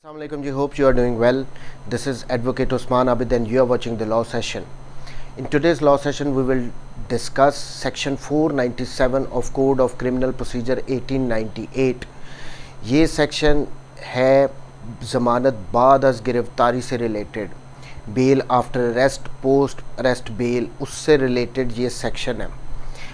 Assalamualaikum ji, hope you are doing well. This is Advocate Osman Abid and you are watching the law session. In today's law session we will discuss section 497 of Code of Criminal Procedure 1898. ये section है ज़मानत बाद अज़ गिरफ्तारी से related, bail after arrest, post arrest bail, उससे related ये section है।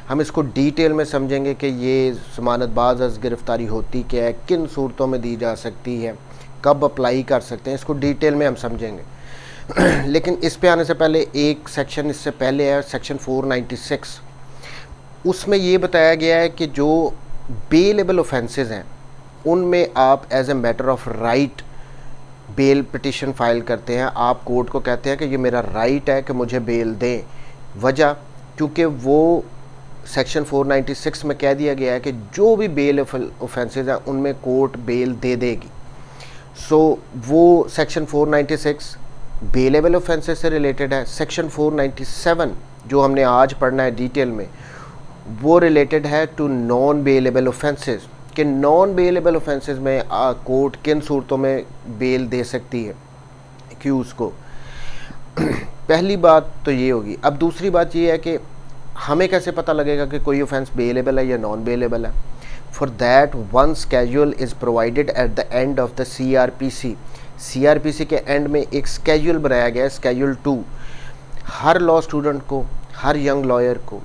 हम इसको डिटेल में समझेंगे कि ये ज़मानत बाद अज़ गिरफ्तारी होती क्या है, किन सूरतों में दी जा सकती है, कब अप्लाई कर सकते हैं, इसको डिटेल में हम समझेंगे। लेकिन इस पे आने से पहले एक सेक्शन इससे पहले है, सेक्शन 496। उसमें ये बताया गया है कि जो बेलेबल ऑफेंसेस हैं उनमें आप as a matter of right bail petition file करते हैं। आप कोर्ट को कहते हैं कि ये मेरा राइट है कि मुझे बेल दें। वजह क्योंकि वो सेक्शन 496 में कह दिया गया है कि जो भी बेल ऑफेंसेस हैं उनमें कोर्ट बेल दे देगी। वो सेक्शन 496 बेलेबल ऑफेंसेस से रिलेटेड है। सेक्शन 497 जो हमने आज पढ़ना है डिटेल में, वो रिलेटेड है टू नॉन बेलेबल ऑफेंसेस, कि नॉन बेलेबल ऑफेंसेस में कोर्ट किन सूरतों में बेल दे सकती है एक्यूज को। पहली बात तो ये होगी। अब दूसरी बात ये है कि हमें कैसे पता लगेगा कि कोई ऑफेंस बेलेबल है या नॉन बेलेबल है। For that one schedule is provided at the end of the CRPC। CRPC के एंड में एक स्केड्यूल बनाया गया है, स्केड्यूल 2। हर लॉ स्टूडेंट को, हर यंग लॉयर को,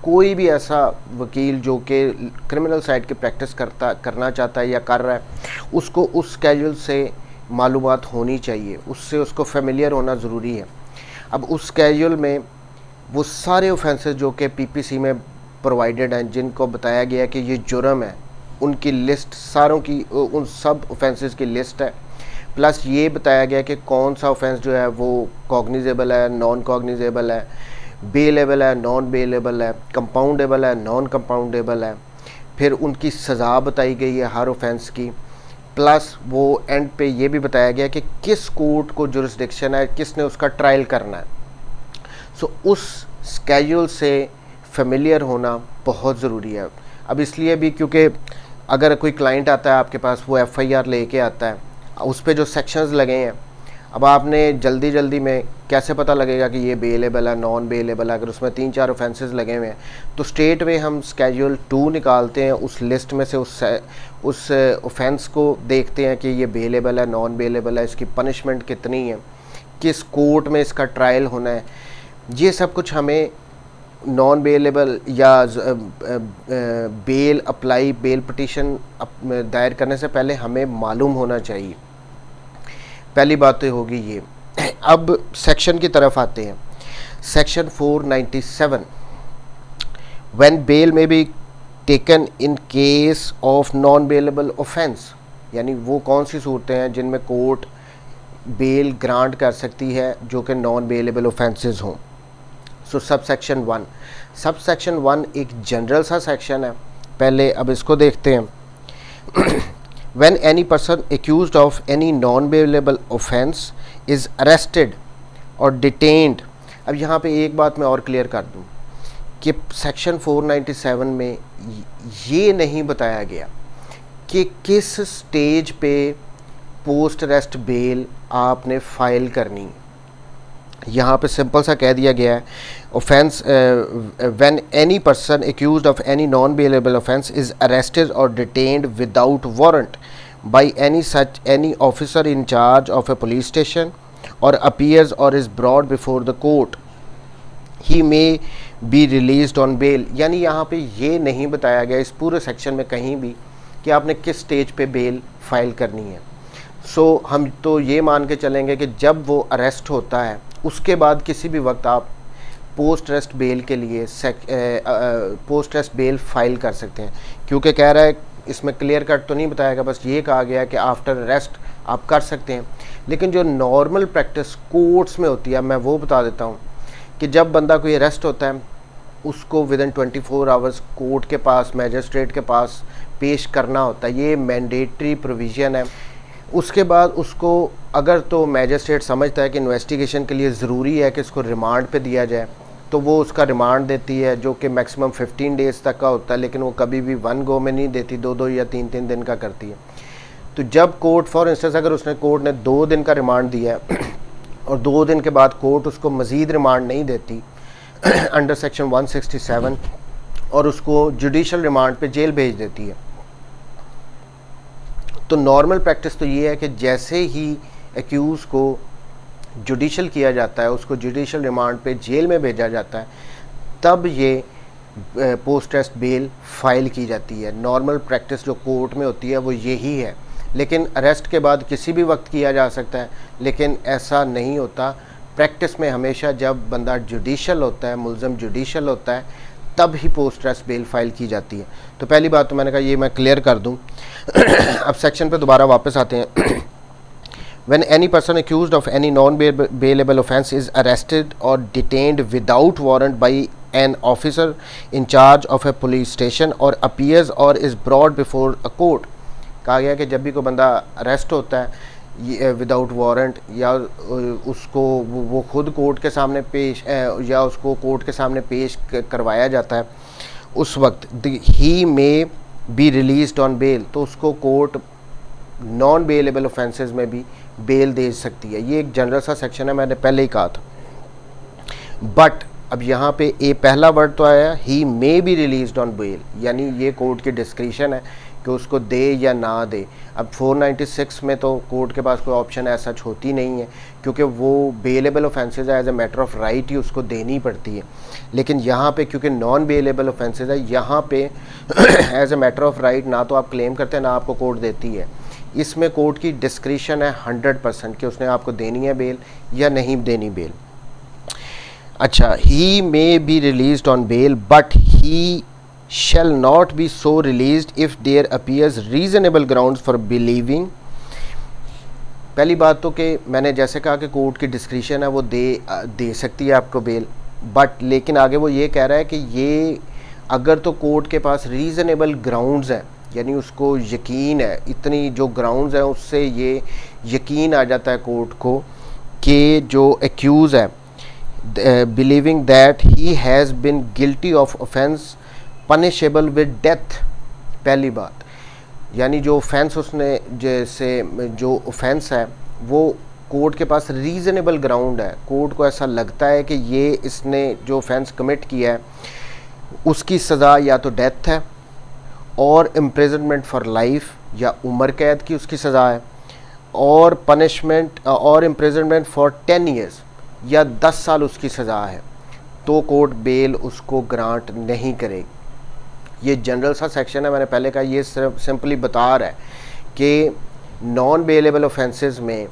कोई भी ऐसा वकील जो कि क्रिमिनल साइड की प्रैक्टिस करना चाहता है या कर रहा है, उसको उस स्केड्यूल से मालूमात होनी चाहिए, उससे उसको फेमिलियर होना ज़रूरी है। अब उस स्केड्यूल में वो सारे ऑफेंसेस जो कि PPC में प्रोवाइडेड हैं, जिनको बताया गया है कि ये जुर्म है, उनकी लिस्ट सारों की, उन सब ऑफेंसेस की लिस्ट है। प्लस ये बताया गया कि कौन सा ऑफेंस जो है वो कॉग्निजेबल है, नॉन कॉग्निजेबल है, बेलेबल है, नॉन बेलेबल है, कंपाउंडेबल है, नॉन कंपाउंडेबल है। फिर उनकी सज़ा बताई गई है हर ऑफेंस की। प्लस वो एंड पे ये भी बताया गया कि किस कोर्ट को जुरिस्डिक्शन है, किसने उसका ट्रायल करना है। उस स्केड्यूल से फेमिलियर होना बहुत ज़रूरी है। अब इसलिए भी क्योंकि अगर कोई क्लाइंट आता है आपके पास, वो FIR लेके आता है, उस पे जो सेक्शंस लगे हैं, अब आपने जल्दी में कैसे पता लगेगा कि ये बेलेबल है, नॉन बेलेबल है। अगर उसमें 3-4 ऑफेंसेस लगे हुए हैं तो स्ट्रेट वे हम स्केड्यूल 2 निकालते हैं, उस लिस्ट में से उस ऑफेंस को देखते हैं कि ये बेलेबल है, नॉन बेलेबल है, इसकी पनिशमेंट कितनी है, किस कोर्ट में इसका ट्रायल होना है। ये सब कुछ हमें नॉन बेलेबल या बेल अप्लाई, बेल पिटीशन दायर करने से पहले हमें मालूम होना चाहिए। पहली बात तो होगी ये। अब सेक्शन की तरफ आते हैं। सेक्शन 497, व्हेन बेल में be taken in case of non bailable offence, यानी वो कौन सी सूरतें हैं जिनमें कोर्ट बेल ग्रांट कर सकती है जो कि नॉन बेलेबल ऑफेंसेस हों। सब सेक्शन 1 एक जनरल सा सेक्शन है। पहले अब इसको देखते हैं। When any person accused of any non-bailable offence is arrested or detained। अब यहाँ पे एक बात मैं और क्लियर कर दूँ कि सेक्शन 497 में ये नहीं बताया गया कि किस स्टेज पे पोस्ट अरेस्ट बेल आपने फाइल करनी है। यहाँ पे सिंपल सा कह दिया गया है, offence when any person accused of any non bailable offence is arrested और detained without warrant by any officer in charge of a police station और अपीयर्स और is brought before the court, he may be released on bail. यानी यहाँ पे ये नहीं बताया गया इस पूरे सेक्शन में कहीं भी कि आपने किस स्टेज पे बेल फाइल करनी है। हम तो ये मान के चलेंगे कि जब वो अरेस्ट होता है उसके बाद किसी भी वक्त आप पोस्ट अरेस्ट बेल के लिए पोस्ट अरेस्ट बेल फाइल कर सकते हैं। क्योंकि कह रहा है, इसमें क्लियर कट तो नहीं बताया गया, बस ये कहा गया कि आफ्टर अरेस्ट आप कर सकते हैं। लेकिन जो नॉर्मल प्रैक्टिस कोर्ट्स में होती है, मैं वो बता देता हूँ कि जब बंदा कोई अरेस्ट होता है उसको विदिन 24 आवर्स कोर्ट के पास, मैजिस्ट्रेट के पास पेश करना होता है। ये मैंडेटरी प्रोविज़न है। उसके बाद उसको अगर तो मैजिस्ट्रेट समझता है कि इन्वेस्टिगेशन के लिए ज़रूरी है कि इसको रिमांड पे दिया जाए, तो वो उसका रिमांड देती है, जो कि मैक्सिमम 15 डेज़ तक का होता है। लेकिन वो कभी भी वन गो में नहीं देती, 2-2 या 3-3 दिन का करती है। तो जब कोर्ट फॉर इंस्टेंस अगर उसने कोर्ट ने 2 दिन का रिमांड दिया है और 2 दिन के बाद कोर्ट उसको मज़ीद रिमांड नहीं देती अंडर सेक्शन 167 और उसको जुडिशल रिमांड पे जेल भेज देती है, तो नॉर्मल प्रैक्टिस तो ये है कि जैसे ही एक्यूज़ को जुडिशल किया जाता है, उसको जुडिशल रिमांड पे जेल में भेजा जाता है, तब ये पोस्ट टेस्ट बेल फाइल की जाती है। नॉर्मल प्रैक्टिस जो कोर्ट में होती है वो यही है, लेकिन अरेस्ट के बाद किसी भी वक्त किया जा सकता है, लेकिन ऐसा नहीं होता। प्रैक्टिस में हमेशा जब बंदा जुडिशल होता है, मुलज़म जुडिशल होता है, तब ही पोस्ट टेस्ट बेल फाइल की जाती है। तो पहली बात तो मैंने कहा ये मैं क्लियर कर दूं। अब सेक्शन पे दोबारा वापस आते हैं। When any person accused of any non-bailable offence is arrested or detained without warrant by an officer in charge of a police station or appears or is brought before a court, कहा गया कि जब भी कोई बंदा arrest होता है without warrant या उसको वो खुद कोर्ट के सामने पेश या उसको कोर्ट के सामने पेश करवाया जाता है, उस वक्त he may be released on bail, तो उसको कोर्ट नॉन बेलेबल ऑफेंसेस में भी बेल दे सकती है। ये एक जनरल सा सेक्शन है, मैंने पहले ही कहा था। बट अब यहाँ पे ए पहला वर्ड तो आया he may be released on bail, यानी ये कोर्ट की डिस्क्रिशन है कि उसको दे या ना दे। अब 496 में तो कोर्ट के पास कोई ऑप्शन ऐसा होती नहीं है, क्योंकि वो बेलेबल ऑफेंसेज है, as a matter of right ही उसको देनी पड़ती है। लेकिन यहाँ पे क्योंकि नॉन बेलेबल ऑफेंसेज है, यहाँ पे as a matter of right ना तो आप क्लेम करते हैं ना आपको कोर्ट देती है। इसमें कोर्ट की डिस्क्रिशन है 100% कि उसने आपको देनी है बेल या नहीं देनी बेल। अच्छा, he may be released on bail but he shall not be so released if there appears reasonable grounds for believing। पहली बात तो कि मैंने जैसे कहा कि कोर्ट की डिस्क्रिशन है, वो दे सकती है आपको बेल, बट लेकिन आगे वो ये कह रहा है कि ये अगर तो कोर्ट के पास रीज़नेबल ग्राउंड्स हैं, यानी उसको यकीन है, इतनी जो ग्राउंड्स हैं उससे ये यकीन आ जाता है कोर्ट को कि जो एक्यूज़ है believing that he has been guilty of offence punishable with death. पहली बात, यानी जो ऑफेंस उसने जैसे जो ऑफेंस है वो कोर्ट के पास रीज़नेबल ग्राउंड है, कोर्ट को ऐसा लगता है कि ये इसने जो ऑफेंस कमिट किया है उसकी सज़ा या तो डेथ है और इम्प्रिजनमेंट फॉर लाइफ या उम्र कैद की उसकी सज़ा है, और पनिशमेंट और इम्प्रिजनमेंट फॉर 10 ईयर्स या 10 साल उसकी सज़ा है, तो कोर्ट बेल उसको ग्रांट नहीं करेगी। ये जनरल सा सेक्शन है, मैंने पहले कहा, ये सिर्फ सिंपली बता रहा है कि नॉन बेलेबल ऑफेंसेस में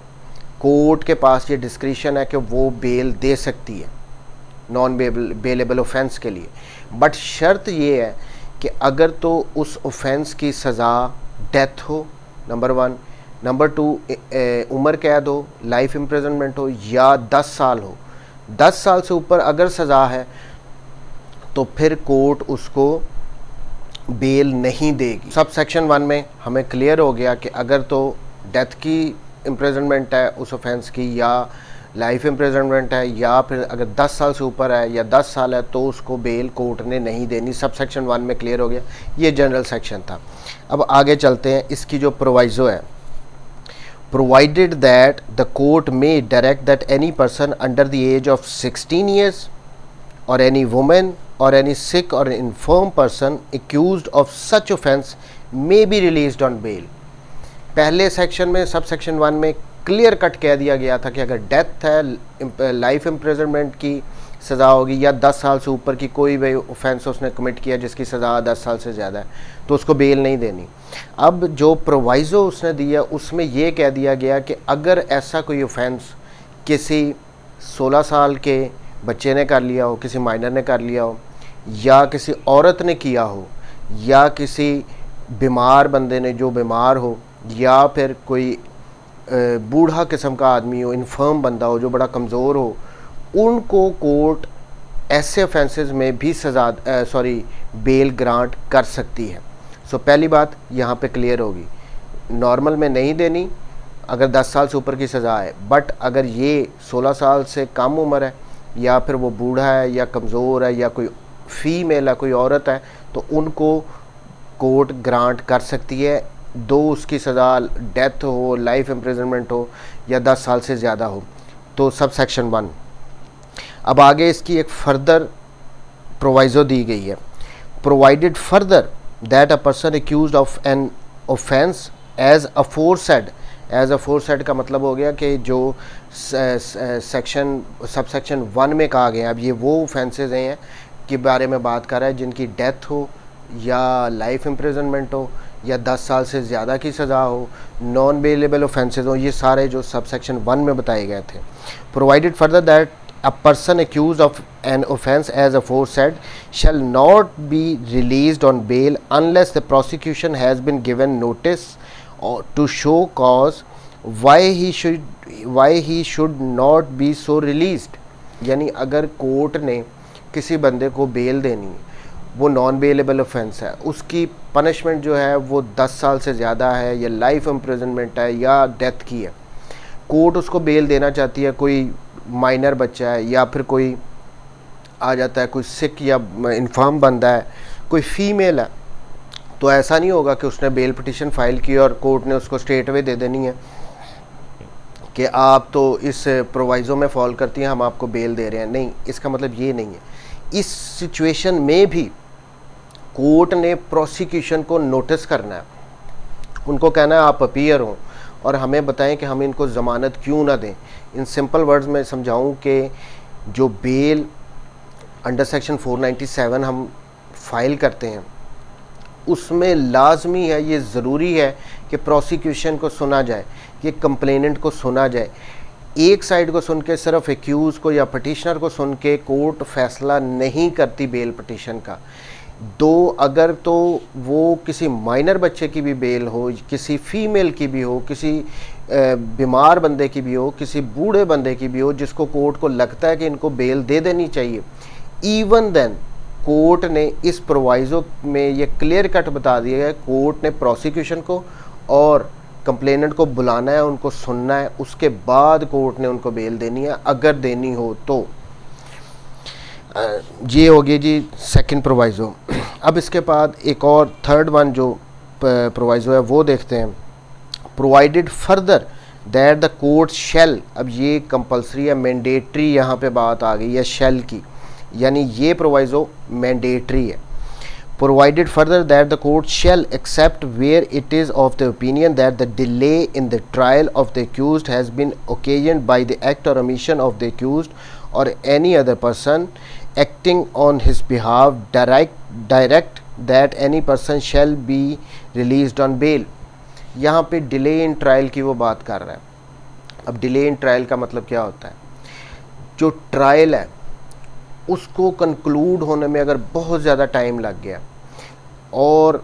कोर्ट के पास ये डिस्क्रिशन है कि वो बेल दे सकती है नॉन बेलेबल ऑफेंस के लिए। बट शर्त ये है कि अगर तो उस ऑफेंस की सज़ा डेथ हो, नंबर 1, नंबर 2 उम्र कैद हो, लाइफ इम्प्रिजनमेंट हो, या 10 साल हो। 10 साल से ऊपर अगर सज़ा है तो फिर कोर्ट उसको बेल नहीं देगी। सब सेक्शन 1 में हमें क्लियर हो गया कि अगर तो डेथ की इम्प्रिजनमेंट है उस ऑफेंस की, या लाइफ इम्प्रिजनमेंट है, या फिर अगर 10 साल से ऊपर है या 10 साल है, तो उसको बेल कोर्ट ने नहीं देनी। सब सेक्शन 1 में क्लियर हो गया, ये जनरल सेक्शन था। अब आगे चलते हैं, इसकी जो प्रोवाइजो है, provided that the court may direct that any person under the age of 16 years or any woman or any sick or infirm person accused of such offence may be released on bail। पहले section में, sub section 1 में clear cut कह दिया गया था कि अगर death है, लाइफ इम्प्रिजनमेंट की सज़ा होगी, या 10 साल से ऊपर की कोई भी ऑफेंस उसने कमिट किया जिसकी सज़ा 10 साल से ज़्यादा है, तो उसको बेल नहीं देनी। अब जो प्रोवाइज़ो उसने दिया उसमें ये कह दिया गया कि अगर ऐसा कोई ऑफेंस किसी 16 साल के बच्चे ने कर लिया हो, किसी माइनर ने कर लिया हो, या किसी औरत ने किया हो, या किसी बीमार बंदे ने जो बीमार हो, या फिर कोई बूढ़ा किस्म का आदमी हो, इन्फर्म बंदा हो जो बड़ा कमज़ोर हो, उनको कोर्ट ऐसे ऑफेंसेस में भी बेल ग्रांट कर सकती है। सो पहली बात यहाँ पे क्लियर होगी, नॉर्मल में नहीं देनी अगर 10 साल से ऊपर की सज़ा है, बट अगर ये 16 साल से कम उम्र है, या फिर वो बूढ़ा है, या कमज़ोर है, या कोई फीमेल है, कोई औरत है, तो उनको कोर्ट ग्रांट कर सकती है दो उसकी सज़ा डेथ हो, लाइफ इम्प्रिजनमेंट हो या 10 साल से ज़्यादा हो। तो सब सेक्शन 1। अब आगे इसकी एक फर्दर प्रोवाइज़ो दी गई है, provided further that a person accused of an offence as aforesaid. As aforesaid का मतलब हो गया कि जो सेक्शन सब सेक्शन 1 में कहा गया, अब ये वो ऑफेंसेस हैं के बारे में बात कर रहा है जिनकी डेथ हो या लाइफ इम्प्रिजनमेंट हो या 10 साल से ज़्यादा की सज़ा हो, नॉन बेलेबल ऑफेंसेस हो, ये सारे जो सब सेक्शन 1 में बताए गए थे। Provided further that a person accused of an offence as aforesaid shall not be released on bail unless the prosecution has been given notice or to show cause why he should not be so released। यानी अगर court ने किसी बंदे को bell देनी है, वो non bailable offence है, उसकी पनिशमेंट जो है वो 10 साल से ज़्यादा है या लाइफ इम्प्रिजनमेंट है या डेथ की है, कोर्ट उसको बेल देना चाहती है, कोई माइनर बच्चा है या फिर कोई आ जाता है, कोई सिक या इन्फर्म बंदा है, कोई फीमेल है, तो ऐसा नहीं होगा कि उसने बेल पिटीशन फाइल की और कोर्ट ने उसको स्ट्रेट अवे दे देनी है कि आप तो इस प्रोवाइज़ो में फॉल करती हैं, हम आपको बेल दे रहे हैं। नहीं, इसका मतलब ये नहीं है। इस सिचुएशन में भी कोर्ट ने प्रोसिक्यूशन को नोटिस करना है, उनको कहना है आप अपीयर हों और हमें बताएं कि हम इनको ज़मानत क्यों ना दें। इन सिंपल वर्ड्स में समझाऊं कि जो बेल अंडर सेक्शन 497 हम फाइल करते हैं उसमें लाजमी है, ये ज़रूरी है कि प्रोसिक्यूशन को सुना जाए, कि कंप्लेनेंट को सुना जाए। एक साइड को सुन के, सिर्फ एक्यूज़ को या पटिशनर को सुन के कोर्ट फैसला नहीं करती बेल पटिशन का। दो अगर तो वो किसी माइनर बच्चे की भी बेल हो, किसी फीमेल की भी हो, किसी बीमार बंदे की भी हो, किसी बूढ़े बंदे की भी हो जिसको कोर्ट को लगता है कि इनको बेल दे देनी चाहिए, इवन देन कोर्ट ने इस प्रोवाइज़ो में ये क्लियर कट बता दिया है, कोर्ट ने प्रोसिक्यूशन को और कंप्लेनेंट को बुलाना है, उनको सुनना है, उसके बाद कोर्ट ने उनको बेल देनी है अगर देनी हो तो। ये हो गई जी सेकंड प्रोवाइज़ो। अब इसके बाद एक और थर्ड वन जो प्रोवाइज़ो है वो देखते हैं, provided further that the court शैल। अब ये कंपलसरी है, मैंडेटरी यहाँ पे बात आ गई है शैल की, यानी ये प्रोवाइज़ो मैंडेटरी है। Provided further that the court shall except where it is of the opinion that the delay in the trial of the accused has been occasioned by the act or omission of the accused or any other person acting on his behalf direct that any person shall be released on bail। यहाँ पे delay in trial की वो बात कर रहा है। अब delay in trial का मतलब क्या होता है, जो ट्रायल है उसको कंक्लूड होने में अगर बहुत ज़्यादा टाइम लग गया और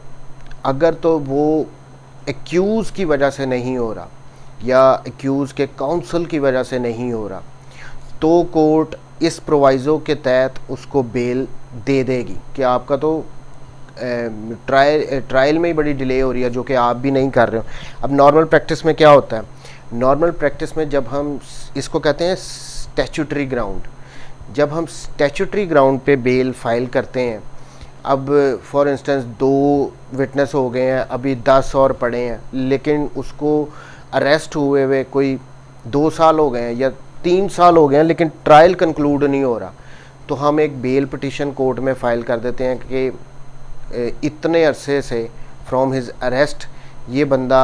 अगर तो वो एक्यूज़ की वजह से नहीं हो रहा या एक्यूज़ के काउंसिल की वजह से नहीं हो रहा, तो कोर्ट इस प्रोवाइज़ो के तहत उसको बेल दे देगी कि आपका तो ट्रायल में ही बड़ी डिले हो रही है, जो कि आप भी नहीं कर रहे हो। अब नॉर्मल प्रैक्टिस में क्या होता है, नॉर्मल प्रैक्टिस में जब हम इसको कहते हैं स्टैट्यूटरी ग्राउंड, जब हम स्टैट्यूटरी ग्राउंड पे बेल फाइल करते हैं, अब फॉर इंस्टेंस 2 विटनेस हो गए हैं, अभी 10 और पड़े हैं, लेकिन उसको अरेस्ट हुए हुए कोई 2 साल हो गए हैं या 3 साल हो गए हैं, लेकिन ट्रायल कंक्लूड नहीं हो रहा, तो हम एक बेल पिटीशन कोर्ट में फ़ाइल कर देते हैं कि इतने अरसे से फ्रॉम हिज अरेस्ट ये बंदा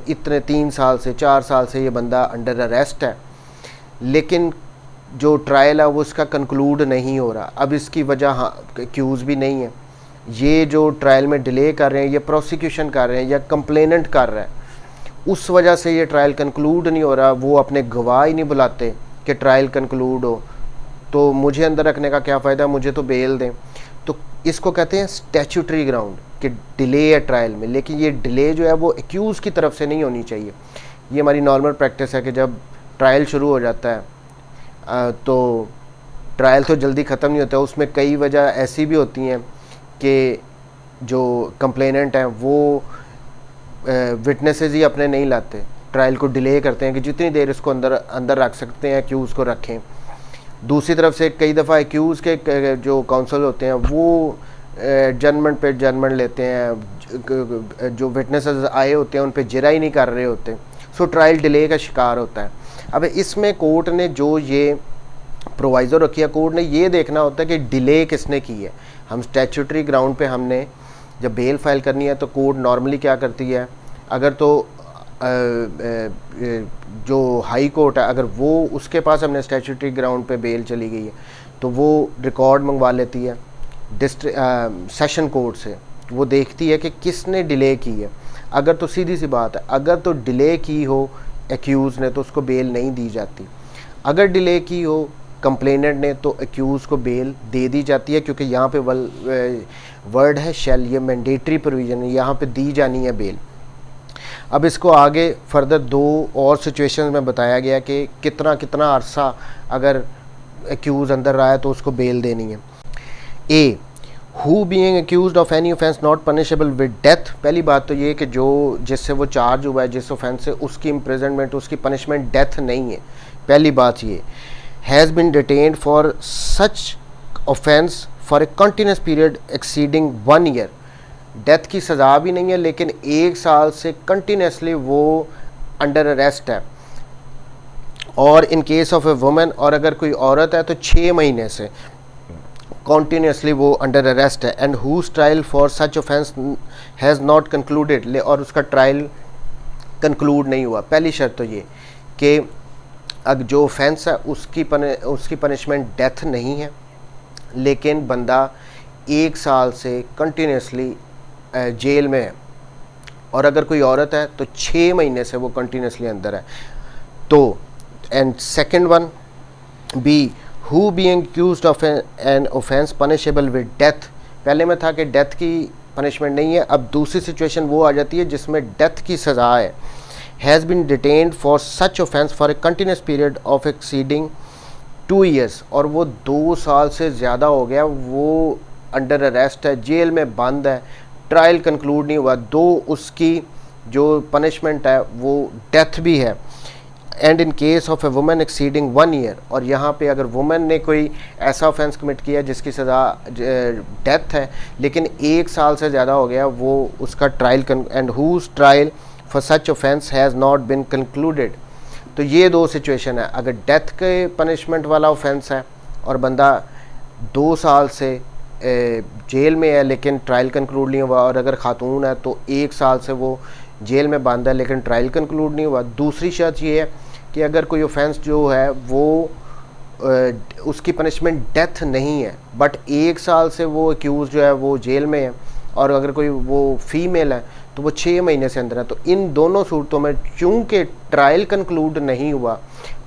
इतने 3 साल से 4 साल से ये बंदा अंडर अरेस्ट है, लेकिन जो ट्रायल है वो इसका कंक्लूड नहीं हो रहा। अब इसकी वजह एक्यूज़ भी नहीं है, ये जो ट्रायल में डिले कर रहे हैं ये प्रोसिक्यूशन कर रहे हैं या कंप्लेनेंट कर रहा है, उस वजह से ये ट्रायल कंक्लूड नहीं हो रहा। वो अपने गवाह ही नहीं बुलाते कि ट्रायल कंक्लूड हो, तो मुझे अंदर रखने का क्या फ़ायदा, मुझे तो बेल दें। तो इसको कहते हैं स्टैट्यूटरी ग्राउंड कि डिले है ट्रायल में, लेकिन ये डिले जो है वो एक्यूज़ की तरफ से नहीं होनी चाहिए। ये हमारी नॉर्मल प्रैक्टिस है कि जब ट्रायल शुरू हो जाता है तो ट्रायल तो जल्दी ख़त्म नहीं होता, उसमें कई वजह ऐसी भी होती हैं कि जो कंप्लेनेंट हैं वो विटनेसेस ही अपने नहीं लाते, ट्रायल को डिले करते हैं कि जितनी देर इसको अंदर रख सकते हैं एक्यूज़ को रखें। दूसरी तरफ से कई दफ़ा एक्यूज़ के जो काउंसिल होते हैं वो जजमेंट पे जजमेंट लेते हैं, जो विटनेसेस आए होते हैं उन पे जिरा ही नहीं कर रहे होते, सो ट्रायल डिले का शिकार होता है। अब इसमें कोर्ट ने जो ये प्रोवाइज़ो रखी है, कोर्ट ने ये देखना होता है कि डिले किसने की है। हम स्टैट्यूटरी ग्राउंड पे हमने जब बेल फाइल करनी है तो कोर्ट नॉर्मली क्या करती है, अगर तो जो हाई कोर्ट है अगर वो उसके पास हमने स्टैट्यूटरी ग्राउंड पे बेल चली गई है तो वो रिकॉर्ड मंगवा लेती है सेशन कोर्ट से, वो देखती है कि किसने डिले की है। अगर तो सीधी सी बात है, अगर तो डिले की हो एक्यूज़ ने तो उसको बेल नहीं दी जाती, अगर डिले की हो कंप्लेनेंट ने तो एक्यूज़ को बेल दे दी जाती है, क्योंकि यहाँ पे वर्ड है शेल, ये मैंडेटरी प्रोविज़न है, यहाँ पे दी जानी है बेल। अब इसको आगे फर्दर 2 और सिचुएशन में बताया गया कि कितना कितना अरसा अगर एक्यूज़ अंदर रहा है तो उसको बेल देनी है। A, who being accused of any offence not punishable with death. पहली बात तो ये कि जो जिससे वो चार्ज हुआ है जिस ऑफेंस से, उसकी इम्प्रिजनमेंट, उसकी पनिशमेंट डेथ नहीं है। पहली बात ये, has been detained for such offence for a continuous period exceeding 1 year. Death की सज़ा भी नहीं है लेकिन 1 साल से कंटिन्यूसली वो अंडर अरेस्ट है। और in case of A women, और अगर कोई औरत है तो 6 महीने से कॉन्टीन्यूसली वो अंडर अरेस्ट है। And whose trial for such offence has not concluded, और उसका ट्रायल कंक्लूड नहीं हुआ। पहली शर्त तो ये कि अगर जो ऑफेंस है उसकी पनिशमेंट डेथ नहीं है लेकिन बंदा 1 साल से कंटिन्यूसली जेल में है, और अगर कोई औरत है तो 6 महीने से वो कंटिन्यूसली अंदर है। तो and second one B, who being accused of an offence punishable with death. पहले में था कि डेथ की पनिशमेंट नहीं है, अब दूसरी सिचुएशन वो आ जाती है जिसमें डेथ की सज़ा है। Has been detained for such offence for a continuous period of exceeding 2 years, और वो 2 साल से ज़्यादा हो गया, वो अंडर अरेस्ट है, जेल में बंद है, ट्रायल कंक्लूड नहीं हुआ, दो उसकी जो पनिशमेंट है वो डेथ भी है। And in case of A women exceeding 1 year, और यहाँ पे अगर वुमेन ने कोई ऐसा ऑफेंस कमिट किया जिसकी सज़ा डेथ है लेकिन 1 साल से ज़्यादा हो गया, वो उसका trial and whose trial for such offence has not been concluded. तो ये 2 सिचुएशन है, अगर डेथ के पनिशमेंट वाला ऑफेंस है और बंदा 2 साल से जेल में है लेकिन ट्रायल कंक्लूड नहीं हुआ, और अगर खातून है तो 1 साल से वो जेल में बंद है लेकिन ट्रायल कंक्लूड नहीं हुआ। दूसरी शर्त ये है कि अगर कोई ऑफेंस जो है वो उसकी पनिशमेंट डेथ नहीं है बट 1 साल से वो एक्यूज़ जो है वो जेल में है, और अगर कोई वो फीमेल है तो वो 6 महीने से अंदर है। तो इन दोनों सूरतों में चूँकि ट्रायल कंक्लूड नहीं हुआ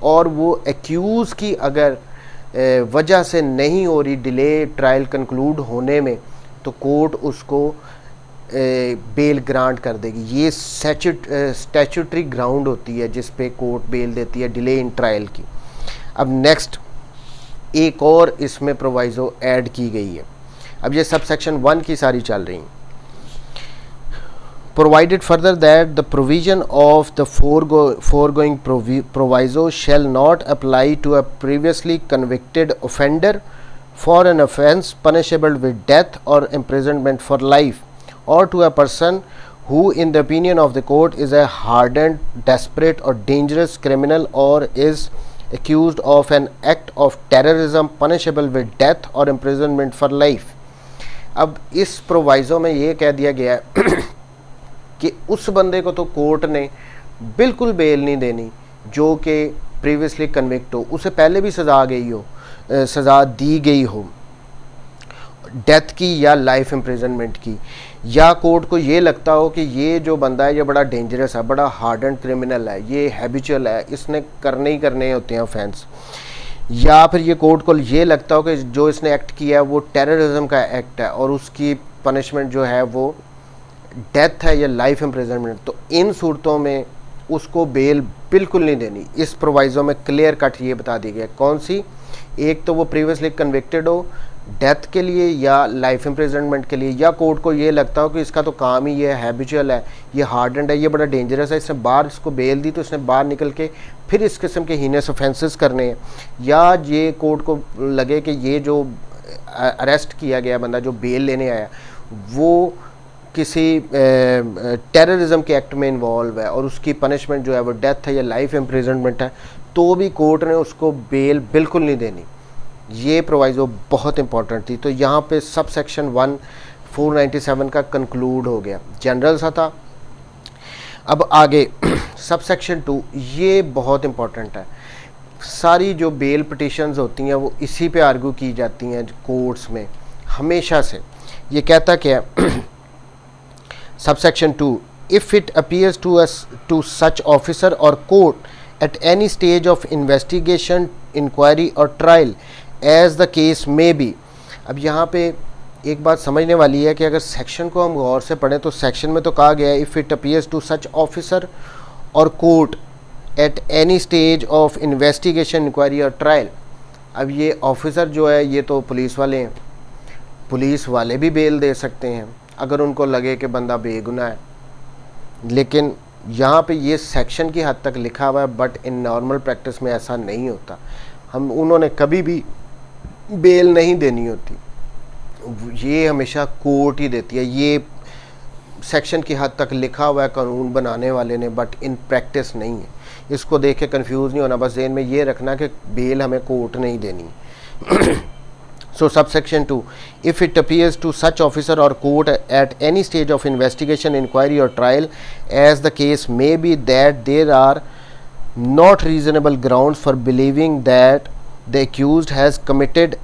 और वो एक्यूज़ की अगर वजह से नहीं हो रही डिले ट्रायल कंक्लूड होने में, तो कोर्ट उसको बेल ग्रांट कर देगी। ये स्टैट्यूटरी ग्राउंड होती है जिस पे कोर्ट बेल देती है डिले इन ट्रायल की। अब नेक्स्ट एक और इसमें प्रोवाइज़ो ऐड की गई है। अब ये सब सेक्शन 1 की सारी चल रही हैं। Provided further that the provision of the foregoing proviso shall not apply to a previously convicted offender for an offence punishable with death or imprisonment for life, or to a person who in the opinion of the court is a hardened, desperate or dangerous criminal or is accused of an act of terrorism punishable with death or imprisonment for life। अब इस प्रोवाइज़ो में ये कह दिया गया है कि उस बंदे को तो कोर्ट ने बिल्कुल बेल नहीं देनी जो कि प्रीवियसली कन्विक्ट हो, उसे पहले भी सज़ा दी गई हो डेथ की या लाइफ इम्प्रिजनमेंट की, या कोर्ट को ये लगता हो कि ये जो बंदा है ये बड़ा डेंजरस है, बड़ा हार्डन क्रिमिनल है, ये हैबिचुअल है, इसने करने ही करने होते हैं ऑफेंस, या फिर ये कोर्ट को ये लगता हो कि जो इसने एक्ट किया है वो टेररिज्म का एक्ट है और उसकी पनिशमेंट जो है वो डेथ है या लाइफ इम्प्रिजनमेंट, तो इन सूरतों में उसको बेल बिल्कुल नहीं देनी। इस प्रोवाइज़ो में क्लियर कट ये बता दी गई कौन सी, एक तो वो प्रीवियसली कन्विक्टेड हो डेथ के लिए या लाइफ इम्प्रिजनमेंट के लिए, या कोर्ट को ये लगता हो कि इसका तो काम ही ये हैबिचुअल है, ये हार्डन्ड है, ये बड़ा डेंजरस है, इसने बाहर इसको बेल दी तो इसने बाहर निकल के फिर इस किस्म के हीनस ऑफेंसेस करने हैं, या ये कोर्ट को लगे कि ये जो अरेस्ट किया गया बंदा जो बेल लेने आया वो किसी टेररिज्म के एक्ट में इन्वॉल्व है और उसकी पनिशमेंट जो है वो डेथ है या लाइफ इम्प्रिजनमेंट है, तो भी कोर्ट ने उसको बेल बिल्कुल नहीं देनी। ये प्रोवाइजो बहुत इंपॉर्टेंट थी। तो यहाँ पे सब सेक्शन 1 497 का कंक्लूड हो गया, जनरल सा था। अब आगे सब सेक्शन 2, ये बहुत इंपॉर्टेंट है। सारी जो बेल पिटिशंस होती हैं वो इसी पे आर्गू की जाती हैं कोर्ट्स में हमेशा से। ये कहता क्या है sub section 2, if it appears to such officer or court at any stage of investigation, inquiry or trial as the case may be. अब यहाँ पे एक बात समझने वाली है कि अगर सेक्शन को हम गौर से पढ़ें तो सेक्शन में तो कहा गया है if it appears to such officer or court at any stage of investigation, inquiry or trial. अब ये ऑफिसर जो है ये तो पुलिस वाले हैं, पुलिस वाले भी बेल दे सकते हैं अगर उनको लगे कि बंदा बेगुनाह है, लेकिन यहाँ पे ये सेक्शन की हद तक लिखा हुआ है, बट इन नॉर्मल प्रैक्टिस में ऐसा नहीं होता। उन्होंने कभी भी बेल नहीं देनी होती, ये हमेशा कोर्ट ही देती है। ये सेक्शन की हद तक लिखा हुआ है कानून बनाने वाले ने, बट इन प्रैक्टिस नहीं है। इसको देख के कन्फ्यूज़ नहीं होना, बस ज़हन में ये रखना कि बेल हमें कोर्ट नहीं देनी। So subsection 2, if it appears to such officer or court at any stage of investigation, inquiry or trial as the case may be that there are not reasonable grounds for believing that the accused has committed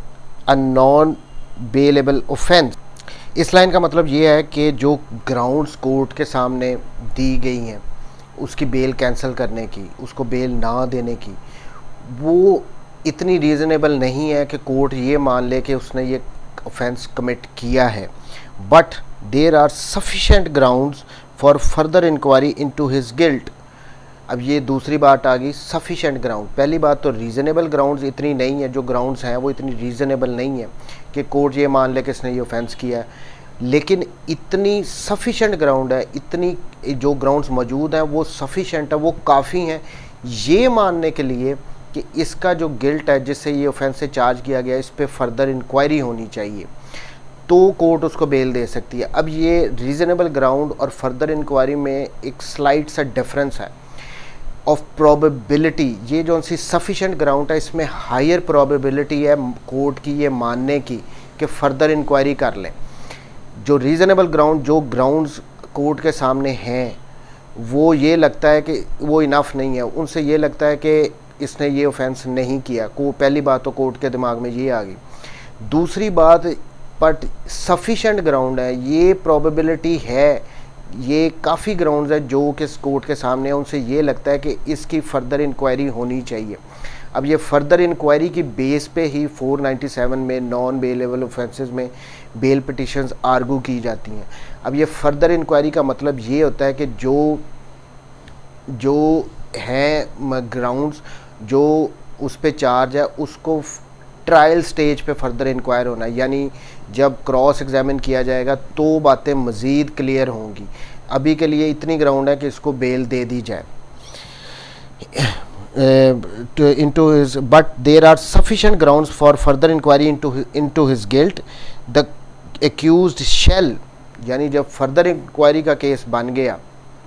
a non-bailable offence। इस line का मतलब ये है कि जो grounds court के सामने दी गई हैं उसकी बेल कैंसिल करने की, उसको बेल ना देने की, वो इतनी रीज़नेबल नहीं है कि कोर्ट ये मान ले कि उसने ये ऑफेंस कमिट किया है। But there are sufficient grounds for further inquiry into his guilt. अब ये दूसरी बात आ गई, सफिशेंट ग्राउंड। पहली बात तो रीज़नेबल ग्राउंड्स इतनी नहीं है, जो ग्राउंड्स हैं वो इतनी रीज़नेबल नहीं है कि कोर्ट ये मान ले कि इसने ये ऑफेंस किया है, लेकिन इतनी सफिशेंट ग्राउंड है, इतनी जो ग्राउंड्स मौजूद हैं वो सफिशेंट है, वो काफ़ी हैं ये मानने के लिए कि इसका जो गिल्ट है जिससे ये ऑफेंस से चार्ज किया गया इस पर फर्दर इंक्वायरी होनी चाहिए, तो कोर्ट उसको बेल दे सकती है। अब ये रीज़नेबल ग्राउंड और फर्दर इंक्वायरी में एक स्लाइट सा डिफरेंस है ऑफ प्रोबेबिलिटी। ये जो सी सफिशेंट ग्राउंड है इसमें हायर प्रोबेबिलिटी है कोर्ट की ये मानने की कि फ़र्दर इंक्वायरी कर लें। जो रीज़नेबल ग्राउंड, जो ग्राउंड्स कोर्ट के सामने हैं, वो ये लगता है कि वो इनफ नहीं है, उनसे ये लगता है कि इसने ये ऑफेंस नहीं किया। पहली बात तो कोर्ट के दिमाग में ये आ गई। दूसरी बात, बट सफिशेंट ग्राउंड है, ये प्रोबेबिलिटी है, ये काफ़ी ग्राउंड्स है जो कि कोर्ट के सामने है, उनसे ये लगता है कि इसकी फ़र्दर इंक्वायरी होनी चाहिए। अब ये फर्दर इंक्वायरी की बेस पे ही 497 में नॉन बेलेबल ऑफेंसेस में बेल पिटिशंस आर्गू की जाती हैं। अब ये फर्दर इंक्वायरी का मतलब ये होता है कि जो हैं ग्राउंड्स जो उस पे चार्ज है उसको ट्रायल स्टेज पे फर्दर इंक्वायर होना है, यानी जब क्रॉस एग्जामिन किया जाएगा तो बातें मज़ीद क्लियर होंगी। अभी के लिए इतनी ग्राउंड है कि इसको बेल दे दी जाए। into his, but there are sufficient grounds for further inquiry into his guilt. The accused shall, यानी जब फर्दर इंक्वायरी का केस बन गया,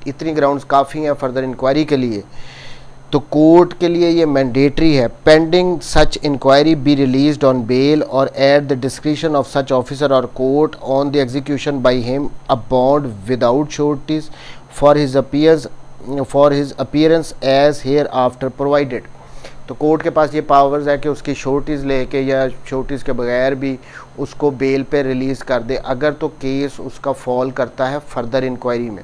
इतनी ग्राउंड्स काफ़ी हैं फर्दर इंक्वायरी के लिए, तो कोर्ट के लिए ये मैंडेटरी है। Pending such inquiry be released on bail or at the description of such officer or court on the execution by him a bond without sureties for his appearance as hereafter provided. तो court के पास ये powers है कि उसकी sureties लेके या sureties के बगैर भी उसको बेल पे रिलीज़ कर दे अगर तो केस उसका फॉल करता है फर्दर इंक्वायरी में।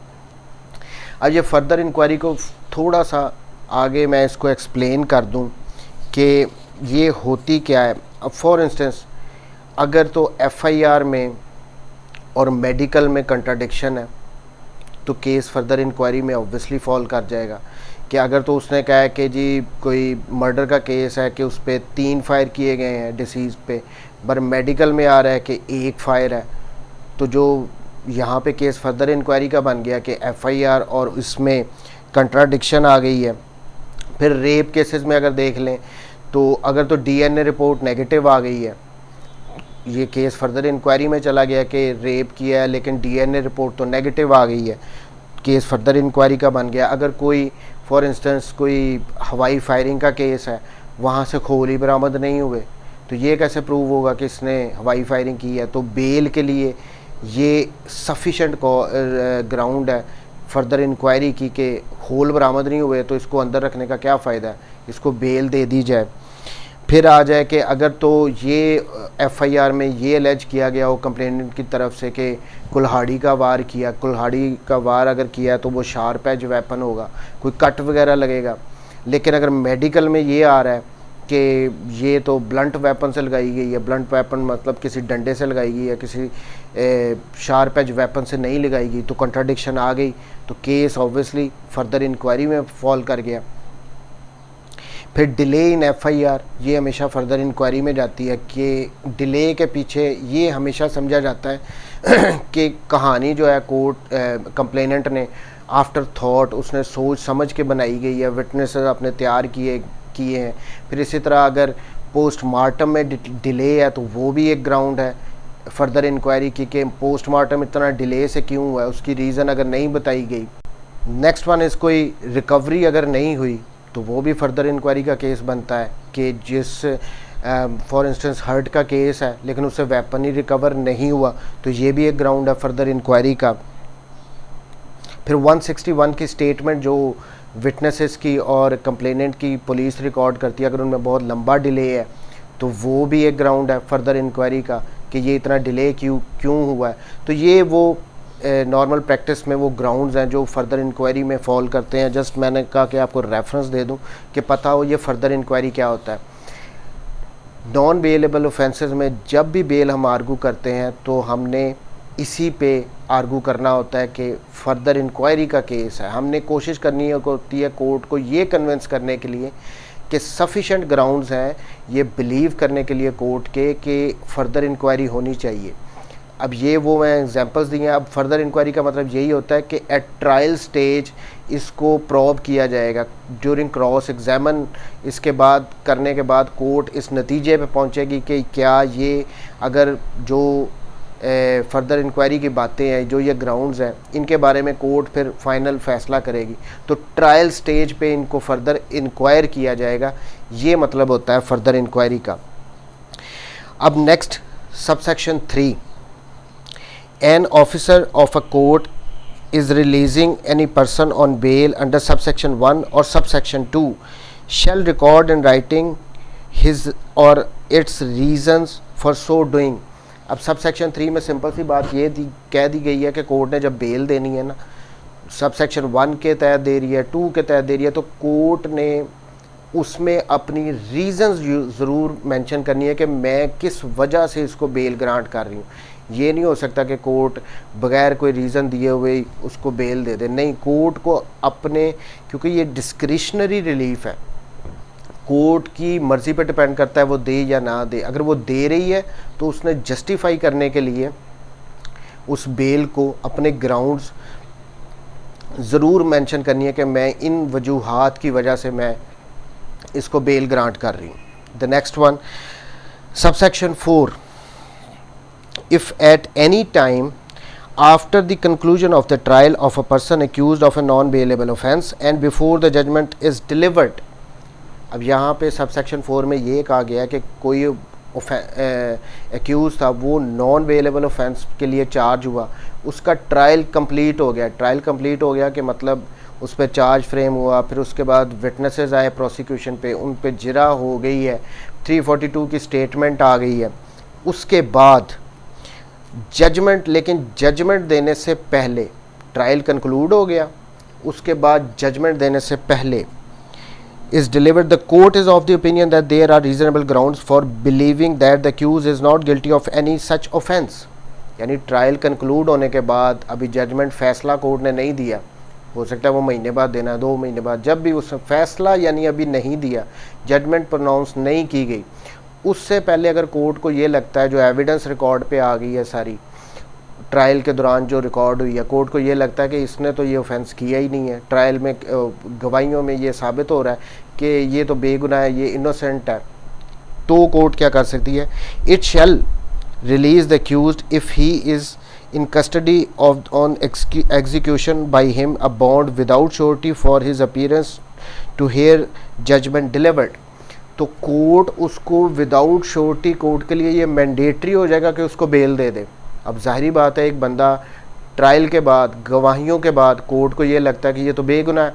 अब ये फर्दर इंक्वायरी को थोड़ा सा आगे मैं इसको एक्सप्लेन कर दूं कि ये होती क्या है। अब फॉर इंस्टेंस अगर तो एफआईआर में और मेडिकल में कंट्राडिक्शन है तो केस फर्दर इंक्वायरी में ऑब्वियसली फॉल कर जाएगा। कि अगर तो उसने कहा है कि जी कोई मर्डर का केस है कि उस पर 3 फायर किए गए हैं डिसीज़ पे, पर मेडिकल में आ रहा है कि 1 फायर है, तो जो यहाँ पे केस फर्दर इंक्वायरी का बन गया कि एफआईआर और इसमें कंट्राडिक्शन आ गई है। फिर रेप केसेस में अगर देख लें तो अगर तो डीएनए रिपोर्ट नेगेटिव आ गई है, ये केस फर्दर इंक्वायरी में चला गया कि रेप किया है, लेकिन डीएनए रिपोर्ट तो नेगेटिव आ गई है, केस फर्दर इंक्वायरी का बन गया। अगर कोई फॉर इंस्टेंस कोई हवाई फायरिंग का केस है, वहाँ से खोल ही बरामद नहीं हुए, तो ये कैसे प्रूव होगा कि इसने हवाई फायरिंग की है? तो बेल के लिए ये सफिशेंट ग्राउंड है फर्दर इंक्वायरी की कि होल बरामद नहीं हुए, तो इसको अंदर रखने का क्या फ़ायदा है, इसको बेल दे दी जाए। फिर आ जाए कि अगर तो ये एफआईआर में ये एलेज किया गया हो कंप्लेनेंट की तरफ से कि कुल्हाड़ी का वार किया, कुल्हाड़ी का वार अगर किया तो वो शार्प एज वेपन होगा, कोई कट वगैरह लगेगा। लेकिन अगर मेडिकल में ये आ रहा है कि ये तो ब्लंट वेपन से लगाई गई है, ब्लंट वेपन मतलब किसी डंडे से लगाई गई है, किसी शार्प एज वेपन से नहीं लगाई गई, तो कंट्राडिक्शन आ गई, तो केस ऑब्वियसली फर्दर इंक्वायरी में फॉल कर गया। फिर डिले इन एफआईआर, ये हमेशा फर्दर इंक्वायरी में जाती है कि डिले के पीछे ये हमेशा समझा जाता है कि कहानी जो है कोर्ट कंप्लेनेंट ने आफ्टर थॉट उसने सोच समझ के बनाई गई है, विटनेसेस अपने तैयार किए हैं। फिर इसी तरह अगर पोस्टमार्टम में डिले है तो वो भी एक ग्राउंड है फर्दर इंक्वायरी की कि पोस्टमार्टम इतना डिले से क्यों हुआ है, उसकी रीज़न अगर नहीं बताई गई। नेक्स्ट वन इस कोई रिकवरी अगर नहीं हुई तो वो भी फर्दर इंक्वायरी का केस बनता है कि जिस फॉर इंस्टेंस हर्ट का केस है लेकिन उससे वेपन ही रिकवर नहीं हुआ, तो ये भी एक ग्राउंड है फर्दर इंक्वायरी का। फिर 161 की स्टेटमेंट जो विटनेसेस की और कंप्लेनेंट की पुलिस रिकॉर्ड करती है, अगर उनमें बहुत लंबा डिले है तो वो भी एक ग्राउंड है फर्दर इंक्वायरी का कि ये इतना डिले क्यों हुआ है। तो ये वो नॉर्मल प्रैक्टिस में वो ग्राउंड्स हैं जो फर्दर इंक्वायरी में फॉल करते हैं। जस्ट मैंने कहा कि आपको रेफरेंस दे दूं कि पता हो ये फर्दर इंक्वायरी क्या होता है। नॉन बेलेबल ऑफेंसेस में जब भी बेल हम आर्गू करते हैं तो हमने इसी पे आर्गू करना होता है कि फर्दर इंक्वायरी का केस है। हमने कोशिश करनी होती है कोर्ट को ये कन्विंस करने के लिए कि सफिशेंट ग्राउंड्स हैं ये बिलीव करने के लिए कोर्ट के कि फ़र्दर इंक्वायरी होनी चाहिए। अब ये वो मैं एग्जांपल्स दिए हैं। अब फर्दर इंक्वायरी का मतलब यही होता है कि एट ट्रायल स्टेज इसको प्रोब किया जाएगा, ड्यूरिंग क्रॉस एग्जामिन इसके बाद करने के बाद कोर्ट इस नतीजे पे पहुंचेगी कि क्या ये अगर जो फर्दर इंक्वायरी की बातें हैं, जो ये ग्राउंड्स हैं, इनके बारे में कोर्ट फिर फाइनल फैसला करेगी। तो ट्रायल स्टेज पे इनको फर्दर इंक्वायर किया जाएगा, ये मतलब होता है फर्दर इंक्वायरी का। अब next subsection 3, an officer of a court is releasing any person on bail under subsection 1 or subsection 2 shall record in writing his or its reasons for so doing। अब subsection 3 में simple सी बात ये कह दी गई है कि कोर्ट ने जब बेल देनी है ना, सबसेक्शन 1 के तहत दे रही है, 2 के तहत दे रही है, तो कोर्ट ने उसमें अपनी रीज़न्स ज़रूर मेंशन करनी है कि मैं किस वजह से इसको बेल ग्रांट कर रही हूँ। ये नहीं हो सकता कि कोर्ट बगैर कोई रीज़न दिए हुए उसको बेल दे दे। नहीं, कोर्ट को अपने, क्योंकि ये डिस्क्रिशनरी रिलीफ है, कोर्ट की मर्ज़ी पे डिपेंड करता है वो दे या ना दे। अगर वो दे रही है तो उसने जस्टिफाई करने के लिए उस बेल को अपने ग्राउंड्स ज़रूर मेंशन करनी है कि मैं इन वजूहात की वजह से मैं इसको बेल ग्रांट कर रही हूँ। The next one subsection 4, if at any time after the conclusion of the trial of a person accused of a non-bailable offence and before the judgment is delivered। अब यहाँ पे सबसेक्शन 4 में ये कहा गया कि कोई एक्यूज था, वो नॉन बेलेबल ऑफेंस के लिए चार्ज हुआ, उसका ट्रायल कंप्लीट हो गया। ट्रायल कंप्लीट हो गया कि मतलब उस पर चार्ज फ्रेम हुआ, फिर उसके बाद विटनेसेस आए प्रोसिक्यूशन पे, उन पे जिरा हो गई है, 342 की स्टेटमेंट आ गई है, उसके बाद जजमेंट, लेकिन जजमेंट देने से पहले ट्रायल कंक्लूड हो गया, उसके बाद जजमेंट देने से पहले is delivered, the court is of the opinion that there are reasonable grounds for believing that the accused is not guilty of any such offence। यानी ट्रायल कंक्लूड होने के बाद अभी जजमेंट फैसला कोर्ट ने नहीं दिया, हो सकता है वो महीने बाद देना, 2 महीने बाद, जब भी उस फैसला यानी अभी नहीं दिया, जजमेंट प्रोनाउंस नहीं की गई, उससे पहले अगर कोर्ट को ये लगता है, जो एविडेंस रिकॉर्ड पे आ गई है सारी ट्रायल के दौरान जो रिकॉर्ड हुई है, कोर्ट को ये लगता है कि इसने तो ये ऑफेंस किया ही नहीं है, ट्रायल में गवाहियों में ये साबित हो रहा है कि ये तो बेगुनाह है, ये इनोसेंट है, तो कोर्ट क्या कर सकती है, it shall release the accused if he is in custody of on execution by him a bond without surety for his appearance to hear judgment delivered। तो कोर्ट उसको विदाउट श्योरिटी, कोर्ट के लिए ये mandatory हो जाएगा कि उसको bell दे दे। अब जाहिर बात है, एक बंदा ट्रायल के बाद, गवाहियों के बाद कोर्ट को ये लगता है कि ये तो बेगुनाह है,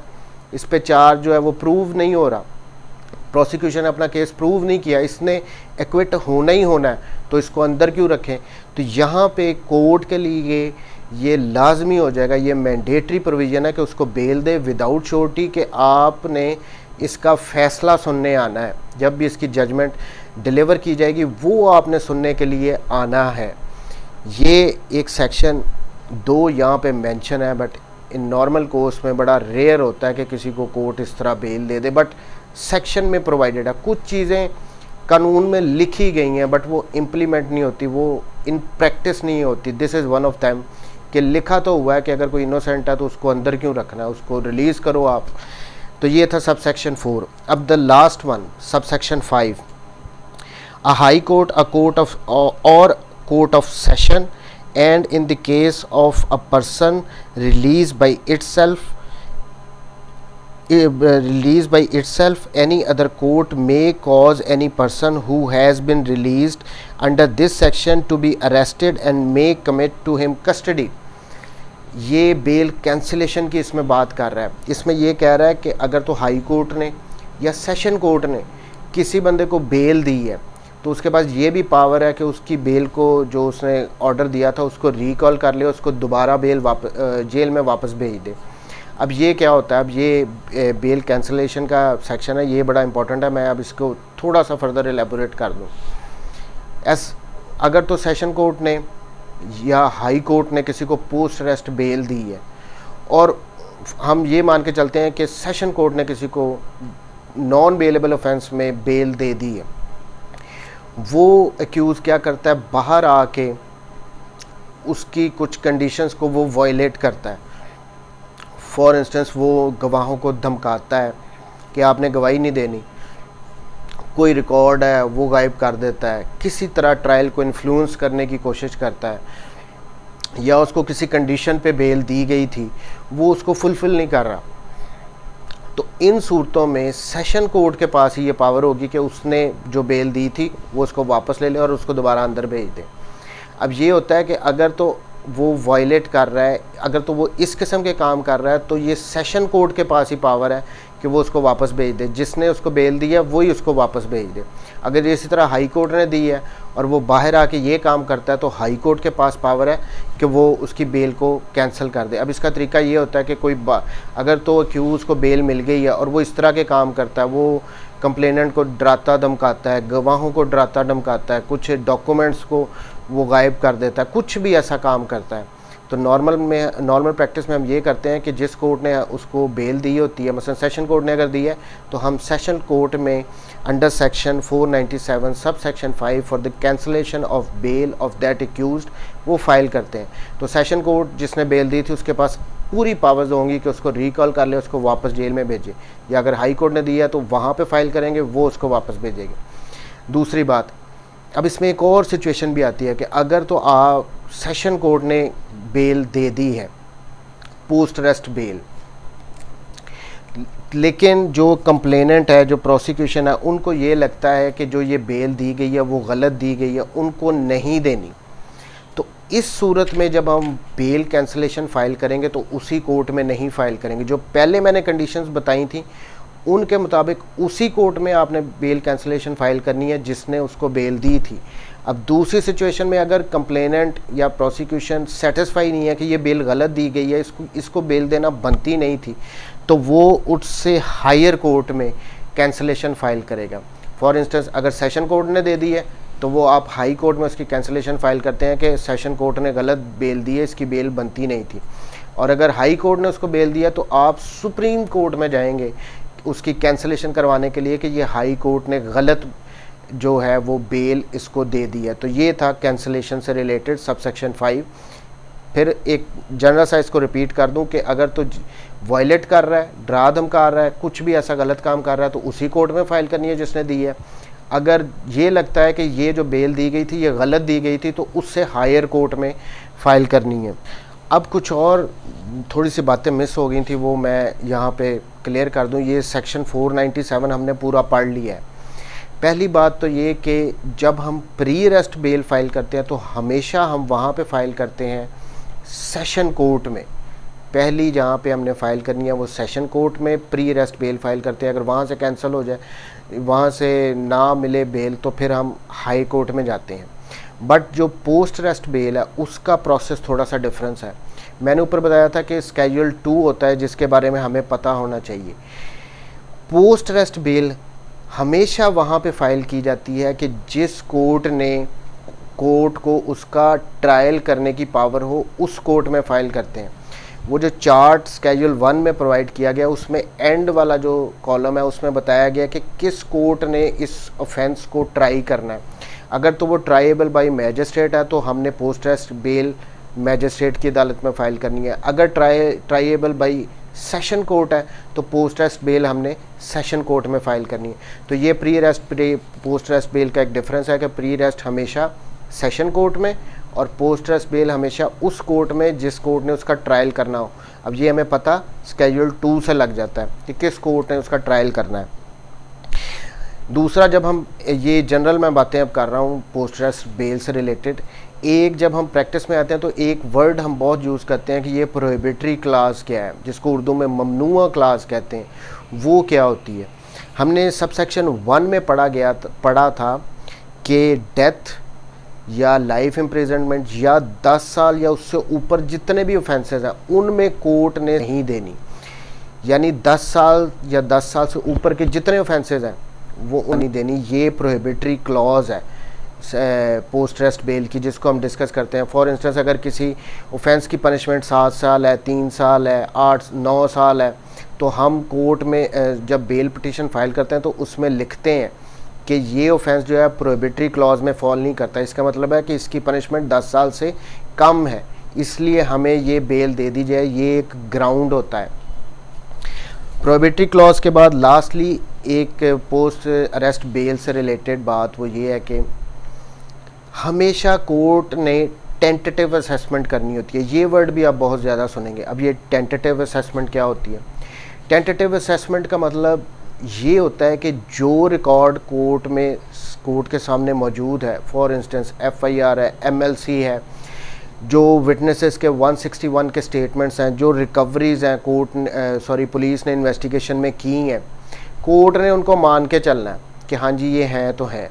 इस पे चार्ज जो है वो प्रूव नहीं हो रहा, प्रोसिक्यूशन ने अपना केस प्रूव नहीं किया, इसने एक्विट होना ही होना है, तो इसको अंदर क्यों रखें। तो यहाँ पे कोर्ट के लिए ये लाजमी हो जाएगा, ये मैंडेटरी प्रोविज़न है कि उसको बेल दे विदाउट श्योरिटी कि आपने इसका फ़ैसला सुनने आना है। जब भी इसकी जजमेंट डिलीवर की जाएगी वो आपने सुनने के लिए आना है। ये एक सेक्शन 2 यहाँ पे मेंशन है, बट इन नॉर्मल कोर्स में बड़ा रेयर होता है कि किसी को कोर्ट इस तरह बेल दे दे, बट सेक्शन में प्रोवाइडेड है। कुछ चीज़ें कानून में लिखी गई हैं बट वो इम्प्लीमेंट नहीं होती, वो इन प्रैक्टिस नहीं होती। This is one of them कि लिखा तो हुआ है कि अगर कोई इनोसेंट है तो उसको अंदर क्यों रखना है, उसको रिलीज़ करो आप। तो ये था सब सेक्शन 4। अब the last one, sub section 5, a high court, a court of or court of session and in the case of a person released by itself any other court may cause any person who has been released under this section to be arrested and may commit to him custody। ये bell cancellation की इसमें बात कर रहा है। इसमें ये कह रहा है कि अगर तो हाई कोर्ट ने या सेशन कोर्ट ने किसी बंदे को बेल दी है तो उसके पास ये भी पावर है कि उसकी बेल को, जो उसने ऑर्डर दिया था, उसको रिकॉल कर ले, उसको दोबारा जेल में वापस भेज दे। अब ये क्या होता है, अब ये बेल कैंसिलेशन का सेक्शन है, ये बड़ा इंपॉर्टेंट है। मैं अब इसको थोड़ा सा फर्दर एलेबोरेट कर दूँ। अगर तो सेशन कोर्ट ने या हाई कोर्ट ने किसी को पोस्ट अरेस्ट बेल दी है और हम ये मान के चलते हैं कि सेशन कोर्ट ने किसी को नॉन बेलेबल ऑफेंस में बेल दे दी है, वो एक्यूज़ क्या करता है, बाहर आके उसकी कुछ कंडीशंस को वो वायलेट करता है। फॉर इंस्टेंस वो गवाहों को धमकाता है कि आपने गवाही नहीं देनी, कोई रिकॉर्ड है वो गायब कर देता है, किसी तरह ट्रायल को इन्फ्लुएंस करने की कोशिश करता है, या उसको किसी कंडीशन पे बेल दी गई थी वो उसको फुलफ़िल नहीं कर रहा। तो इन सूरतों में सेशन कोर्ट के पास ही ये पावर होगी कि उसने जो बेल दी थी वो उसको वापस ले ले और उसको दोबारा अंदर भेज दे। अब ये होता है कि अगर तो वो वायलेट कर रहा है, अगर तो वो इस किस्म के काम कर रहा है, तो ये सेशन कोर्ट के पास ही पावर है कि वो उसको वापस भेज दे, जिसने उसको बेल दी है वही उसको वापस भेज दे। अगर इसी तरह हाई कोर्ट ने दी है और वो बाहर आके ये काम करता है तो हाई कोर्ट के पास पावर है कि वो उसकी बेल को कैंसिल कर दे। अब इसका तरीका ये होता है कि कोई अगर तो एक्यूज़ को बेल मिल गई है और वो इस तरह के काम करता है, वो कंप्लेनेंट को डराता धमकाता है, गवाहों को डराता धमकाता है, कुछ डॉक्यूमेंट्स को वो गायब कर देता है, कुछ भी ऐसा काम करता है, तो नॉर्मल प्रैक्टिस में हम ये करते हैं कि जिस कोर्ट ने उसको बेल दी होती है, मसलन सेशन कोर्ट ने अगर दी है तो हम सेशन कोर्ट में under section 497 sub section 5 for the cancellation of bail of that accused वो फाइल करते हैं। तो सेशन कोर्ट जिसने बेल दी थी उसके पास पूरी पावर्स होंगी कि उसको रिकॉल कर ले, उसको वापस जेल में भेजे, या अगर हाई कोर्ट ने दी है तो वहाँ पर फाइल करेंगे, वो उसको वापस भेजेंगे। दूसरी बात, अब इसमें एक और सिचुएशन भी आती है कि अगर तो सेशन कोर्ट ने बेल दे दी है, पोस्ट अरेस्ट बेल, लेकिन जो कंप्लेनेंट है, जो प्रोसिक्यूशन है, उनको ये लगता है कि जो ये बेल दी गई है वो गलत दी गई है, उनको नहीं देनी। तो इस सूरत में जब हम बेल कैंसिलेशन फ़ाइल करेंगे तो उसी कोर्ट में नहीं फ़ाइल करेंगे। जो पहले मैंने कंडीशंस बताई थी उनके मुताबिक उसी कोर्ट में आपने बेल कैंसिलेशन फ़ाइल करनी है जिसने उसको बेल दी थी। अब दूसरी सिचुएशन में अगर कंप्लेनेंट या प्रोसिक्यूशन सेटिस्फाई नहीं है कि ये बेल गलत दी गई है, इसको बेल देना बनती नहीं थी, तो वो उससे हायर कोर्ट में कैंसिलेशन फ़ाइल करेगा। फॉर इंस्टेंस अगर सेशन कोर्ट ने दे दी है तो वो आप हाई कोर्ट में उसकी कैंसिलेशन फ़ाइल करते हैं कि सेशन कोर्ट ने गलत बेल दी है, इसकी बेल बनती नहीं थी। और अगर हाई कोर्ट ने उसको बेल दिया तो आप सुप्रीम कोर्ट में जाएंगे उसकी कैंसिलेशन करवाने के लिए कि ये हाई कोर्ट ने गलत जो है वो बेल इसको दे दी है। तो ये था कैंसिलेशन से रिलेटेड सब सेक्शन 5। फिर एक जनरल सा इसको रिपीट कर दूं कि अगर तो वायलेट कर रहा है, डरा धमका रहा है, कुछ भी ऐसा गलत काम कर रहा है तो उसी कोर्ट में फ़ाइल करनी है जिसने दी है। अगर ये लगता है कि ये जो बेल दी गई थी ये गलत दी गई थी तो उससे हायर कोर्ट में फ़ाइल करनी है। अब कुछ और थोड़ी सी बातें मिस हो गई थी, वो मैं यहाँ पे क्लियर कर दूँ। ये सेक्शन 497 हमने पूरा पढ़ लिया है। पहली बात तो ये कि जब हम प्री अरेस्ट बेल फ़ाइल करते हैं तो हमेशा हम वहाँ पे फ़ाइल करते हैं सेशन कोर्ट में। पहली जहाँ पे हमने फ़ाइल करनी है वो सेशन कोर्ट में प्री अरेस्ट बेल फ़ाइल करते हैं। अगर वहाँ से कैंसिल हो जाए, वहाँ से ना मिले बेल, तो फिर हम हाई कोर्ट में जाते हैं। बट जो पोस्ट अरेस्ट बेल है उसका प्रोसेस थोड़ा सा डिफरेंस है। मैंने ऊपर बताया था कि स्केड्यूल 2 होता है जिसके बारे में हमें पता होना चाहिए। पोस्ट अरेस्ट बेल हमेशा वहाँ पे फ़ाइल की जाती है कि जिस कोर्ट को उसका ट्रायल करने की पावर हो, उस कोर्ट में फ़ाइल करते हैं। वो जो चार्ट स्केड्यूल 1 में प्रोवाइड किया गया उसमें एंड वाला जो कॉलम है उसमें बताया गया कि किस कोर्ट ने इस ऑफेंस को ट्राई करना है। अगर तो वो ट्राइएबल बाय मैजिस्ट्रेट है तो हमने पोस्ट अरेस्ट बेल मैजिस्ट्रेट की अदालत में फ़ाइल करनी है। अगर ट्राइएबल बाय सेशन कोर्ट है तो पोस्ट अरेस्ट बेल हमने सेशन कोर्ट में फ़ाइल करनी है। तो ये pre arrest post arrest bell का एक डिफरेंस है कि प्री अरेस्ट हमेशा सेशन कोर्ट में और पोस्ट अरेस्ट बेल हमेशा उस कोर्ट में जिस कोर्ट ने उसका ट्रायल करना हो। अब ये हमें पता स्केड्यूल 2 से लग जाता है कि किस कोर्ट ने उसका ट्रायल करना है। दूसरा, जब हम ये जनरल मैं बातें अब कर रहा हूँ पोस्ट अरेस्ट बेल से रिलेटेड, एक जब हम प्रैक्टिस में आते हैं तो एक वर्ड हम बहुत यूज़ करते हैं कि ये प्रोहिबिटरी क्लास क्या है, जिसको उर्दू में ममनुआ क्लास कहते हैं, वो क्या होती है। हमने सबसेक्शन 1 में पढ़ा था कि डेथ या लाइफ इम्प्रिजनमेंट या 10 साल या उससे ऊपर जितने भी ऑफेंसेस हैं उनमें कोर्ट ने नहीं देनी। यानी 10 साल या 10 साल से ऊपर के जितने ऑफेंसेस हैं वो नहीं देनी। ये प्रोहिबिटरी क्लॉज है पोस्ट अरेस्ट बेल की, जिसको हम डिस्कस करते हैं। फॉर इंस्टेंस, अगर किसी ऑफेंस की पनिशमेंट 7 साल है, 3 साल है, 8-9 साल है, तो हम कोर्ट में जब बेल पिटीशन फाइल करते हैं तो उसमें लिखते हैं कि ये ऑफेंस जो है प्रोहिबिटरी क्लॉज में फॉल नहीं करता। इसका मतलब है कि इसकी पनिशमेंट 10 साल से कम है, इसलिए हमें ये बेल दे दी जाए। ये एक ग्राउंड होता है। प्रोहिबिटरी क्लॉज के बाद लास्टली एक पोस्ट अरेस्ट बेल से रिलेटेड बात वो ये है कि हमेशा कोर्ट ने टेंटेटिव असेसमेंट करनी होती है। ये वर्ड भी आप बहुत ज़्यादा सुनेंगे। अब ये टेंटेटिव असेसमेंट क्या होती है? टेंटेटिव असेसमेंट का मतलब ये होता है कि जो रिकॉर्ड कोर्ट के सामने मौजूद है, फॉर इंस्टेंस FIR है, MLC है, जो विटनेसेस के 161 के स्टेटमेंट्स हैं, जो रिकवरीज़ हैं पुलिस ने इन्वेस्टिगेशन में की हैं, कोर्ट ने उनको मान के चलना है कि हाँ जी ये हैं तो हैं,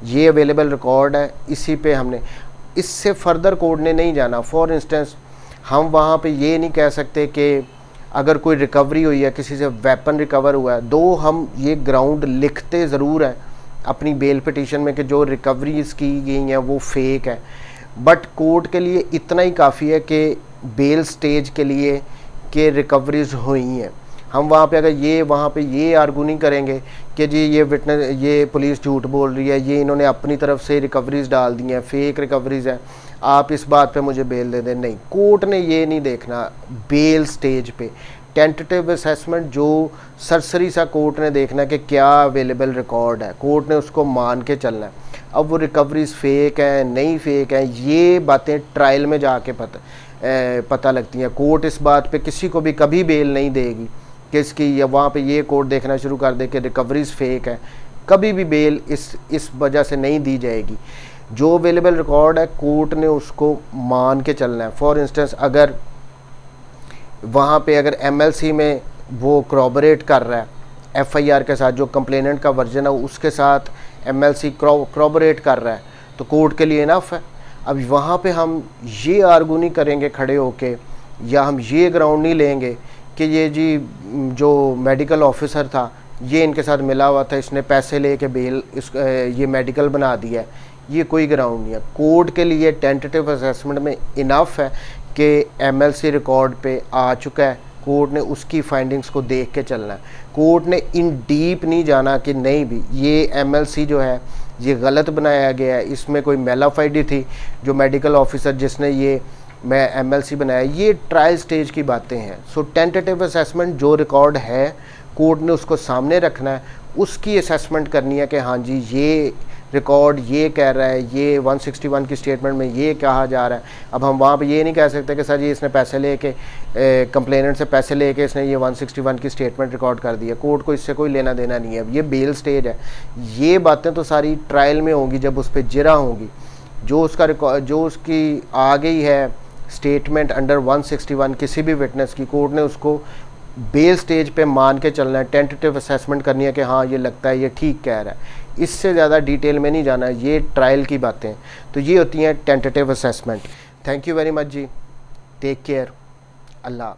ये अवेलेबल रिकॉर्ड है, इसी पे हमने, इससे फर्दर कोर्ट ने नहीं जाना। फॉर इंस्टेंस हम वहाँ पे ये नहीं कह सकते कि अगर कोई रिकवरी हुई है, किसी से वेपन रिकवर हुआ है, दो हम ये ग्राउंड लिखते ज़रूर हैं अपनी बेल पिटीशन में कि जो रिकवरीज की गई हैं वो फेक है, बट कोर्ट के लिए इतना ही काफ़ी है कि बेल स्टेज के लिए कि रिकवरीज हुई हैं। हम वहाँ पे अगर वहाँ पे ये आर्गू नहीं करेंगे कि जी ये पुलिस झूठ बोल रही है, ये इन्होंने अपनी तरफ से रिकवरीज डाल दी हैं, फेक रिकवरीज हैं, आप इस बात पे मुझे बेल दे दें। नहीं, कोर्ट ने ये नहीं देखना। बेल स्टेज पे टेंटेटिव असेसमेंट जो सरसरी सा कोर्ट ने देखना है कि क्या अवेलेबल रिकॉर्ड है, कोर्ट ने उसको मान के चलना है। अब वो रिकवरीज फेक हैं नहीं फेक हैं, ये बातें ट्रायल में जाके पता लगती हैं। कोर्ट इस बात पे किसी को भी कभी बेल नहीं देगी कि इसकी, या वहाँ पे ये कोर्ट देखना शुरू कर दे कि रिकवरीज फेक है, कभी भी बेल इस वजह से नहीं दी जाएगी। जो अवेलेबल रिकॉर्ड है कोर्ट ने उसको मान के चलना है। फॉर इंस्टेंस अगर वहाँ पे अगर MLC में वो क्रॉबरेट कर रहा है FIR के साथ, जो कंप्लेनेंट का वर्जन है उसके साथ MLC क्रॉबरेट कर रहा है, तो कोर्ट के लिए इनफ है। अब वहाँ पे हम ये आर्गू नहीं करेंगे खड़े होके, या हम ये ग्राउंड नहीं लेंगे कि ये जी जो मेडिकल ऑफिसर था ये इनके साथ मिला हुआ था, इसने पैसे ले के बेल ये मेडिकल बना दिया है। ये कोई ग्राउंड नहीं है। कोर्ट के लिए टेंटेटिव असेसमेंट में इनफ है कि MLC रिकॉर्ड पे आ चुका है, कोर्ट ने उसकी फाइंडिंग्स को देख के चलना है। कोर्ट ने इन डीप नहीं जाना कि नहीं भी ये MLC जो है ये गलत बनाया गया है, इसमें कोई मेलाफाइडी थी जो मेडिकल ऑफिसर जिसने ये MLC बनाया। ये ट्रायल स्टेज की बातें हैं। सो टेंटेटिव असेसमेंट जो रिकॉर्ड है कोर्ट ने उसको सामने रखना है, उसकी असेसमेंट करनी है कि हाँ जी ये रिकॉर्ड ये कह रहा है, ये 161 की स्टेटमेंट में ये कहा जा रहा है। अब हम वहाँ पे ये नहीं कह सकते कि सर जी इसने पैसे लेके कंप्लेनेंट से पैसे लेके इसने ये 161 की स्टेटमेंट रिकॉर्ड कर दी है, कोर्ट को इससे कोई लेना देना नहीं है। अब ये बेल स्टेज है, ये बातें तो सारी ट्रायल में होंगी जब उस पर जिरा होंगी। जो उसका रिकॉर्ड जो उसकी आ गई है स्टेटमेंट अंडर 161 किसी भी विटनेस की, कोर्ट ने उसको बेल स्टेज पे मान के चलना है, टेंटेटिव असेसमेंट करनी है कि हाँ ये लगता है ये ठीक कह रहा है। इससे ज़्यादा डिटेल में नहीं जाना है, ये ट्रायल की बातें। तो ये होती हैं tentative assessment. Thank you very much जी, टेक केयर, अल्लाह।